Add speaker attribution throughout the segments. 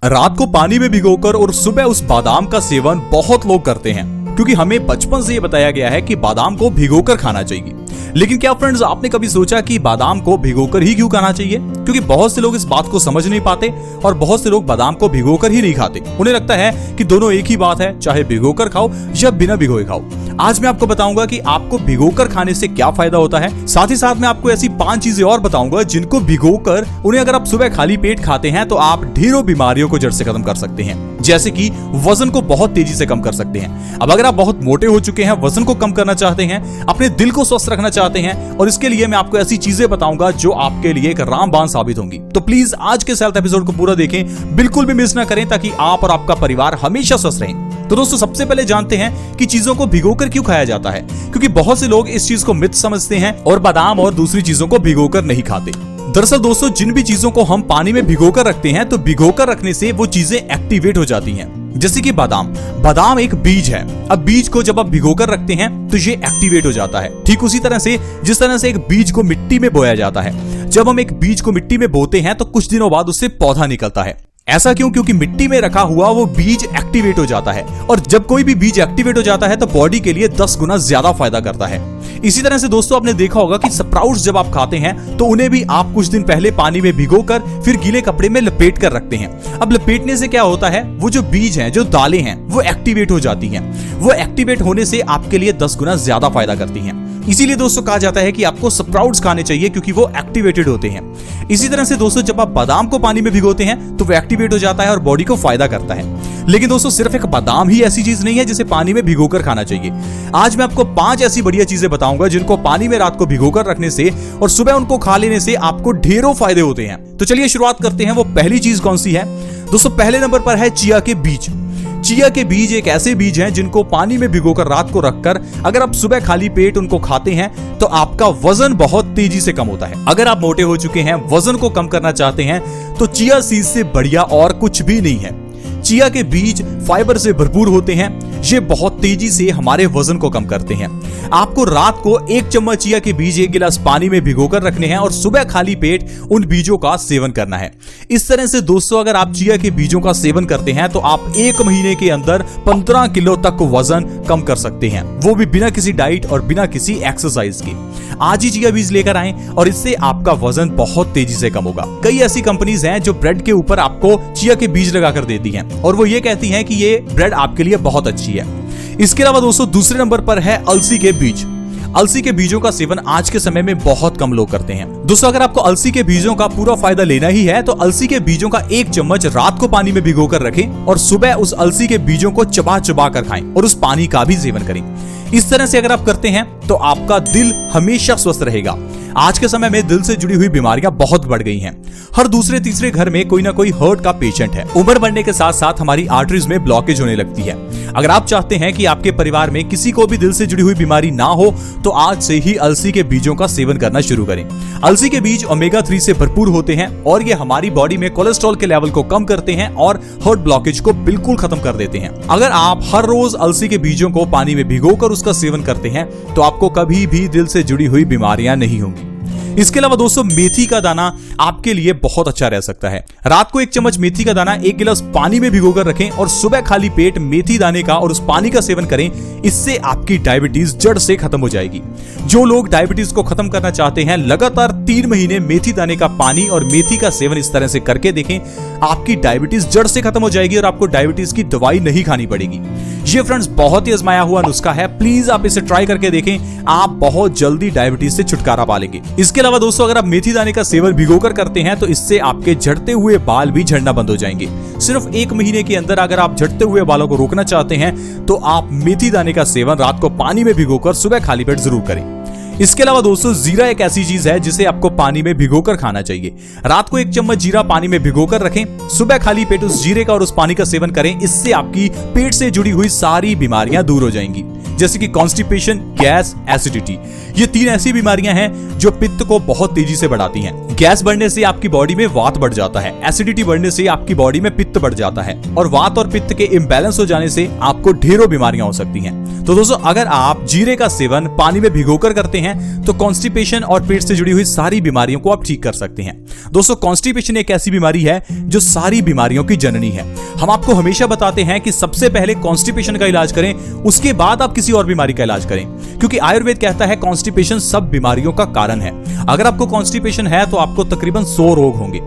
Speaker 1: रात को पानी में भिगोकर और सुबह उस बादाम का सेवन बहुत लोग करते हैं, क्योंकि हमें बचपन से ये बताया गया है कि बादाम को भिगोकर खाना चाहिए। लेकिन क्या फ्रेंड्स, आपने कभी सोचा कि बादाम को भिगोकर ही क्यों खाना चाहिए? क्योंकि बहुत से लोग इस बात को समझ नहीं पाते और बहुत से लोग बादाम को भिगोकर ही नहीं खाते। उन्हें लगता है कि दोनों एक ही बात है, चाहे भिगोकर खाओ या बिना भिगोए खाओ। आज मैं आपको बताऊंगा कि आपको भिगोकर खाने से क्या फायदा होता है। साथ ही साथ मैं आपको ऐसी 5 चीजें और बताऊंगा जिनको भिगोकर उन्हें अगर आप सुबह खाली पेट खाते हैं तो आप ढेरों बीमारियों को जड़ से खत्म कर सकते हैं। जैसे कि वजन को बहुत तेजी से कम कर सकते हैं। अब अगर आप बहुत मोटे हो चुके हैं, वजन को कम करना चाहते हैं, अपने दिल को स्वस्थ रखना चाहते हैं, और इसके लिए मैं आपको ऐसी चीजें बताऊंगा जो आपके लिए एक रामबाण साबित होंगी। तो प्लीज आज के हेल्थ एपिसोड को पूरा देखें, बिल्कुल भी मिस ना करें, ताकि आप और आपका परिवार हमेशा स्वस्थ रहें। तो दोस्तों, सबसे पहले जानते हैं कि चीजों को भिगोकर क्यों खाया जाता है। क्योंकि बहुत से लोग इस चीज को मिथ समझते हैं और बादाम और दूसरी चीजों को भिगोकर नहीं खाते। दरअसल दोस्तों, जिन भी चीजों को हम पानी में भिगोकर रखते हैं तो भिगोकर रखने से वो चीजें एक्टिवेट हो जाती हैं। जैसे कि बादाम एक बीज है। अब बीज को जब आप भिगोकर रखते हैं तो ये एक्टिवेट हो जाता है। ठीक उसी तरह से जिस तरह से एक बीज को मिट्टी में बोया जाता है। जब हम एक बीज को मिट्टी में बोते हैं तो कुछ दिनों बाद उससे पौधा निकलता है। ऐसा क्यों? क्योंकि मिट्टी में रखा हुआ वो बीज एक्टिवेट हो जाता है, और जब कोई भी बीज एक्टिवेट हो जाता है तो बॉडी के लिए 10 गुना ज्यादा फायदा करता है। इसी तरह से दोस्तों, आपने देखा होगा कि स्प्राउट्स जब आप खाते हैं तो उन्हें भी आप कुछ दिन पहले पानी में भिगोकर फिर गीले कपड़े में लपेट कर रखते हैं। अब लपेटने से क्या होता है, वो जो बीज हैं, जो दालें हैं, वो एक्टिवेट हो जाती हैं। वो एक्टिवेट होने से आपके लिए 10 गुना ज्यादा फायदा करती हैं। इसीलिए दोस्तों कहा जाता है कि आपको स्प्राउट्स खाने चाहिए, क्योंकि वो एक्टिवेटेड होते हैं। इसी तरह से दोस्तों, जब आप बादाम को पानी में भिगोते हैं तो वो एक्टिवेट हो जाता है और बॉडी को फायदा करता है। लेकिन दोस्तों, सिर्फ एक बादाम ही ऐसी चीज नहीं है जिसे पानी में भिगोकर खाना चाहिए। आज मैं आपको 5 ऐसी बढ़िया चीजें बताऊंगा जिनको पानी में रात को भिगोकर रखने से और सुबह उनको खा लेने से आपको ढेरों फायदे होते हैं। तो चलिए शुरुआत करते हैं। वो पहली चीज कौन सी है दोस्तों? पहले नंबर पर है चिया के बीज। चिया के बीज एक ऐसे बीज हैं जिनको पानी में भिगोकर रात को रखकर अगर आप सुबह खाली पेट उनको खाते हैं तो आपका वजन बहुत तेजी से कम होता है। अगर आप मोटे हो चुके हैं, वजन को कम करना चाहते हैं, तो चिया सीड से बढ़िया और कुछ भी नहीं है। चिया के बीज फाइबर से भरपूर होते हैं। ये बहुत तेजी से हमारे वजन को कम करते हैं। आपको रात को 1 चम्मच चिया के बीज 1 गिलास पानी में भिगोकर रखने हैं और सुबह खाली पेट उन बीजों का सेवन करना है। इस तरह से दोस्तों, अगर आप चिया के बीजों का सेवन करते हैं तो आप 1 महीने के अंदर 15 किलो तक वजन कम कर सकते हैं, वो भी बिना किसी डाइट और बिना किसी एक्सरसाइज के। आज ही चिया बीज लेकर आएं और इससे आपका वजन बहुत तेजी से कम होगा। कई ऐसी कंपनीज हैं जो ब्रेड के ऊपर आपको चिया के बीज लगाकर देती हैं और वो ये कहती हैं कि ये ब्रेड आपके लिए बहुत अच्छी है। इसके अलावा दोस्तों, दूसरे नंबर पर है अलसी के बीज। अलसी के बीजों का सेवन आज के समय में बहुत कम लोग करते हैं। दोस्तों, अगर आपको अलसी के बीजों का पूरा फायदा लेना ही है तो अलसी के बीजों का 1 चम्मच रात को पानी में भिगोकर रखें और सुबह उस अलसी के बीजों को चबा चबा कर खाएं और उस पानी का भी सेवन करें। इस तरह से अगर आप करते हैं तो आपका दिल हमेशा स्वस्थ रहेगा। आज के समय में दिल से जुड़ी हुई बीमारियां बहुत बढ़ गई हैं। हर दूसरे तीसरे घर में कोई ना कोई हार्ट का पेशेंट है। उम्र बढ़ने के साथ साथ हमारी आर्टरीज में ब्लॉकेज होने लगती है। अगर आप चाहते हैं कि आपके परिवार में किसी को भी दिल से जुड़ी हुई बीमारी ना हो तो आज से ही अलसी के बीजों का सेवन करना शुरू करें। अलसी के बीज ओमेगा 3 से भरपूर होते हैं और ये हमारी बॉडी में कोलेस्ट्रॉल के लेवल को कम करते हैं और हार्ट ब्लॉकेज को बिल्कुल खत्म कर देते हैं। अगर आप हर रोज अलसी के बीजों को पानी में भिगोकर उसका सेवन करते हैं तो आपको कभी भी दिल से जुड़ी हुई बीमारियां नहीं होंगी। इसके अलावा दोस्तों, मेथी का दाना आपके लिए बहुत अच्छा रह सकता है। रात को 1 चम्मच मेथी का दाना 1 गिलास पानी में भिगोकर रखें और सुबह खाली पेट मेथी दाने का और उस पानी का सेवन करें। इससे आपकी डायबिटीज जड़ से खत्म हो जाएगी। जो लोग डायबिटीज को खत्म करना चाहते हैं, लगातार 3 महीने मेथी दाने का पानी और मेथी का सेवन इस तरह से करके देखें, आपकी डायबिटीज जड़ से खत्म हो जाएगी और आपको डायबिटीज की दवाई नहीं खानी पड़ेगी। ये फ्रेंड्स बहुत ही आजमाया हुआ नुस्खा है। प्लीज आप इसे ट्राई करके देखें, आप बहुत जल्दी डायबिटीज से छुटकारा पा लेंगे। इसके अलावा दोस्तों, अगर आप मेथी दाने का सेवन भिगोकर करते हैं तो इससे आपके झड़ते हुए बाल भी झड़ना बंद हो जाएंगे। सिर्फ 1 महीने के अंदर अगर आप झड़ते हुए बालों को रोकना चाहते हैं तो आप मेथी दाने का सेवन रात को पानी में भिगोकर सुबह खाली पेट जरूर करें। इसके अलावा दोस्तों, जीरा एक ऐसी चीज है जिसे आपको पानी में भिगोकर खाना चाहिए। रात को 1 चम्मच जीरा पानी में भिगोकर रखें, सुबह खाली पेट उस जीरे का और उस पानी का सेवन करें। इससे आपकी पेट से जुड़ी हुई सारी बीमारियां दूर हो जाएंगी। जैसे कि कॉन्स्टिपेशन, गैस, एसिडिटी। ये 3 ऐसी बीमारियां हैं जो पित्त को बहुत तेजी से बढ़ाती हैं। गैस बढ़ने से आपकी बॉडी में वात बढ़ जाता है, एसिडिटी बढ़ने से आपकी बॉडी में पित्त बढ़ जाता है, और वात और पित्त के इम्बैलेंस हो जाने से आपको ढेरों बीमारियां हो सकती हैं। तो दोस्तों, अगर आप जीरे का सेवन पानी में भिगोकर करते हैं तो कॉन्स्टिपेशन और पेट से जुड़ी हुई सारी बीमारियों को आप ठीक कर सकते हैं। दोस्तों, कॉन्स्टिपेशन एक ऐसी बीमारी है जो सारी बीमारियों की जननी है। हम आपको हमेशा बताते हैं कि सबसे पहले कॉन्स्टिपेशन का इलाज करें, उसके बाद आप किसी और बीमारी का इलाज करें, क्योंकि आयुर्वेद कहता है कॉन्स्टिपेशन सब बीमारियों का कारण है। अगर आपको कॉन्स्टिपेशन है तो आपको तकरीबन 100 रोग होंगे।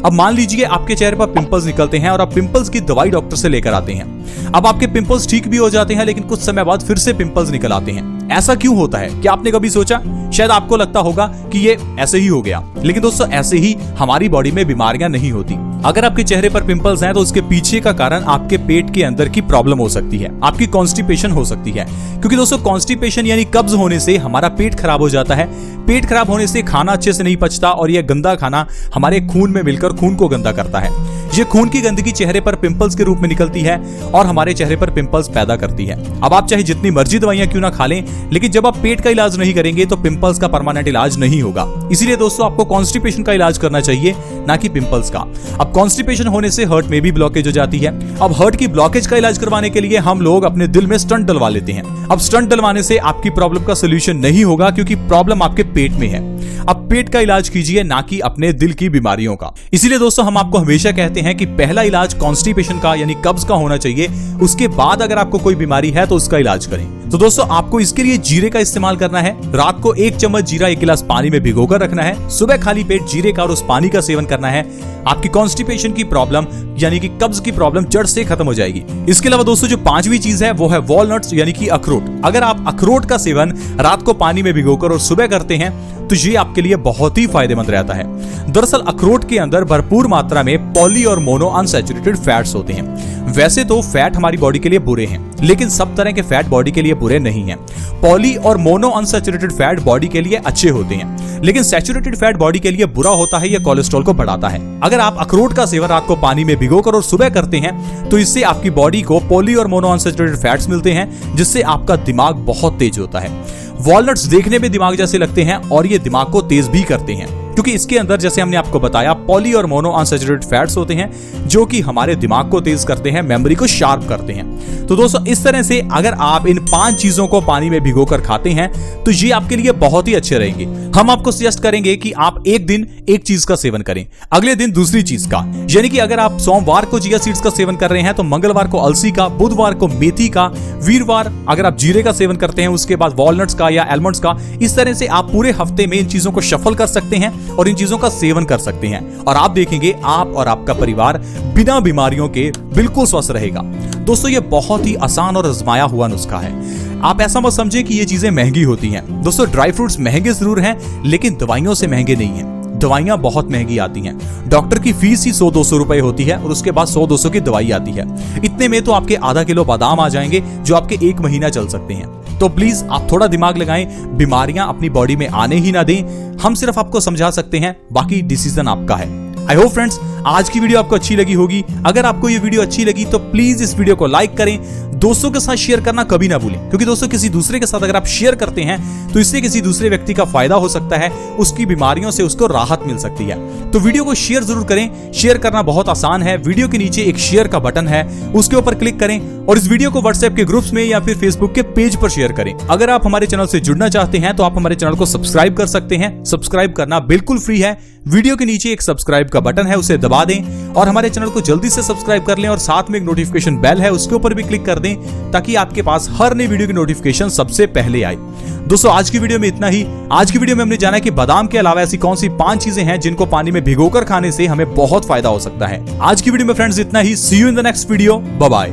Speaker 1: अब मान लीजिए आपके चेहरे पर पिंपल्स निकलते हैं और आप पिंपल्स की दवाई डॉक्टर से लेकर आते हैं। अब आपके पिंपल्स ठीक भी हो जाते हैं, लेकिन कुछ समय बाद फिर से पिंपल्स निकल आते हैं। ऐसा क्यों होता है? क्या आपने कभी सोचा? शायद आपको लगता होगा कि ये ऐसे ही हो गया, लेकिन दोस्तों ऐसे ही हमारी बॉडी में बीमारियां नहीं होती। अगर आपके चेहरे पर पिंपल्स हैं तो उसके पीछे का कारण आपके पेट के अंदर की प्रॉब्लम हो सकती है, आपकी कॉन्स्टिपेशन हो सकती है। क्योंकि दोस्तों कॉन्स्टिपेशन यानी कब्ज होने से हमारा पेट खराब हो जाता है। पेट खराब होने से खाना अच्छे से नहीं पचता और यह गंदा खाना हमारे खून में मिलकर खून को गंदा करता है। ये खून की गंदगी चेहरे पर पिंपल्स के रूप में निकलती है और हमारे चेहरे पर पिंपल्स पैदा करती है। अब आप चाहे जितनी मर्जी दवाइयां क्यों ना खा लें, लेकिन जब आप पेट का इलाज नहीं करेंगे तो पिंपल्स का परमानेंट इलाज नहीं होगा। इसीलिए दोस्तों आपको कॉन्स्टिपेशन का इलाज करना चाहिए, ना कि पिंपल्स का। अब कॉन्स्टिपेशन होने से हार्ट में भी ब्लॉकेज हो जाती है। अब हार्ट की ब्लॉकेज का इलाज करवाने के लिए हम लोग अपने दिल में स्टंट डलवा लेते हैं। अब स्टंट डलवाने से आपकी प्रॉब्लम का सोल्यूशन नहीं होगा, क्योंकि प्रॉब्लम आपके पेट में है। अब पेट का इलाज कीजिए, ना कि अपने दिल की बीमारियों का। इसीलिए दोस्तों हम आपको हमेशा कहते हैं कि पहला इलाज कॉन्स्टिपेशन का यानी कब्ज का होना चाहिए, उसके बाद अगर आपको कोई बीमारी है तो उसका इलाज करें। तो दोस्तों आपको इसके लिए जीरे का इस्तेमाल करना है। रात को 1 चम्मच जीरा 1 गिलास पानी में भिगोकर रखना है। सुबह खाली पेट जीरे का और उस पानी का सेवन करना है। आपकी कॉन्स्टिपेशन की प्रॉब्लम यानी कि कब्ज की प्रॉब्लम जड़ से खत्म हो जाएगी। इसके अलावा दोस्तों जो 5वीं चीज है वो है वॉलनट्स यानी कि अखरोट। अगर आप अखरोट का सेवन रात को पानी में भिगोकर और सुबह करते हैं तो ये आपके लिए बहुत ही फायदेमंद रहता है। दरअसल अखरोट के अंदर भरपूर मात्रा में पॉली और मोनो अनसैचुरेटेड फैट्स होते हैं। वैसे तो फैट हमारी बॉडी के लिए बुरे हैं, लेकिन सब तरह के फैट बॉडी के लिए बुरे नहीं हैं। पॉली और मोनो अनसैचुरेटेड फैट बॉडी के लिए अच्छे होते हैं, लेकिन सैचुरेटेड फैट बॉडी के लिए बुरा होता है, यह कोलेस्ट्रॉल को बढ़ाता है। अगर आप अखरोट का सेवन रात को पानी में भिगोकर और सुबह करते हैं तो इससे आपकी बॉडी को पॉली और मोनो अनसैचुरेटेड फैट्स मिलते हैं, जिससे आपका दिमाग बहुत तेज होता है। वॉलनट्स देखने में दिमाग जैसे लगते हैं और ये दिमाग को तेज भी करते हैं, क्योंकि इसके अंदर जैसे हमने आपको बताया पॉली और मोनो अनसैचुरेटेड फैट्स होते हैं, जो कि हमारे दिमाग को तेज करते हैं, मेमोरी को शार्प करते हैं। तो दोस्तों इस तरह से अगर आप इन 5 चीजों को पानी में भिगोकर खाते हैं तो ये आपके लिए बहुत ही अच्छे रहेंगे। हम आपको सजेस्ट करेंगे कि आप एक दिन एक चीज का सेवन करें, अगले दिन दूसरी चीज का। यानी कि अगर आप सोमवार को चिया सीड्स का सेवन कर रहे हैं तो मंगलवार को अलसी का, बुधवार को मेथी का, वीरवार अगर आप जीरे का सेवन करते हैं उसके बाद वॉलनट्स का या एलमंड्स का। इस तरह से आप पूरे हफ्ते में इन चीजों को शफल कर सकते हैं और इन चीजों का सेवन कर सकते हैं, और आप देखेंगे आप और आपका परिवार बिना बीमारियों के बिल्कुल स्वस्थ रहेगा। दोस्तों ये बहुत ही आसान और आजमाया हुआ नुस्खा है। आप ऐसा मत समझे कि ये चीजें महंगी होती हैं। दोस्तों ड्राई फ्रूट्स महंगे जरूर हैं, लेकिन दवाइयों से महंगे नहीं हैं। दवाइयां बहुत महंगी आती हैं। डॉक्टर की फीस ही 100-200 रुपए होती है और उसके बाद 100-200 की दवाई आती है। इतने में तो आपके आधा किलो बादाम आ जाएंगे, जो आपके 1 महीना चल सकते हैं। तो प्लीज आप थोड़ा दिमाग लगाएं, बीमारियां अपनी बॉडी में आने ही ना दें। हम सिर्फ आपको समझा सकते हैं, बाकी डिसीजन आपका है। आई होप फ्रेंड्स आज की वीडियो आपको अच्छी लगी होगी। अगर आपको ये वीडियो अच्छी लगी तो प्लीज इस वीडियो को लाइक करें, दोस्तों के साथ शेयर करना कभी ना भूलें, क्योंकि दोस्तों किसी दूसरे के साथ अगर आप शेयर करते हैं तो इससे किसी दूसरे व्यक्ति का फायदा हो सकता है, उसकी बीमारियों से उसको राहत मिल सकती है। तो वीडियो को शेयर जरूर करें। शेयर करना बहुत आसान है। वीडियो के नीचे एक शेयर का बटन है, उसके ऊपर क्लिक करें और इस वीडियो को व्हाट्सएप के ग्रुप्स में या फिर फेसबुक के पेज पर शेयर करें। अगर आप हमारे चैनल से जुड़ना चाहते हैं तो आप हमारे चैनल को सब्सक्राइब कर सकते हैं। सब्सक्राइब करना बिल्कुल फ्री है। वीडियो के नीचे एक सब्सक्राइब का बटन है, उसे दबा दें और हमारे चैनल को जल्दी से सब्सक्राइब कर लें, और साथ में एक नोटिफिकेशन बेल है उसके ऊपर भी क्लिक कर दें, ताकि आपके पास हर नई वीडियो की नोटिफिकेशन सबसे पहले आए। दोस्तों आज की वीडियो में इतना ही। आज की वीडियो में हमने जाना कि बादाम के अलावा ऐसी कौन सी 5 चीजें हैं जिनको पानी में भिगोकर खाने से हमें बहुत फायदा हो सकता है। आज की वीडियो में फ्रेंड्स इतना ही। See you in the next video. Bye bye.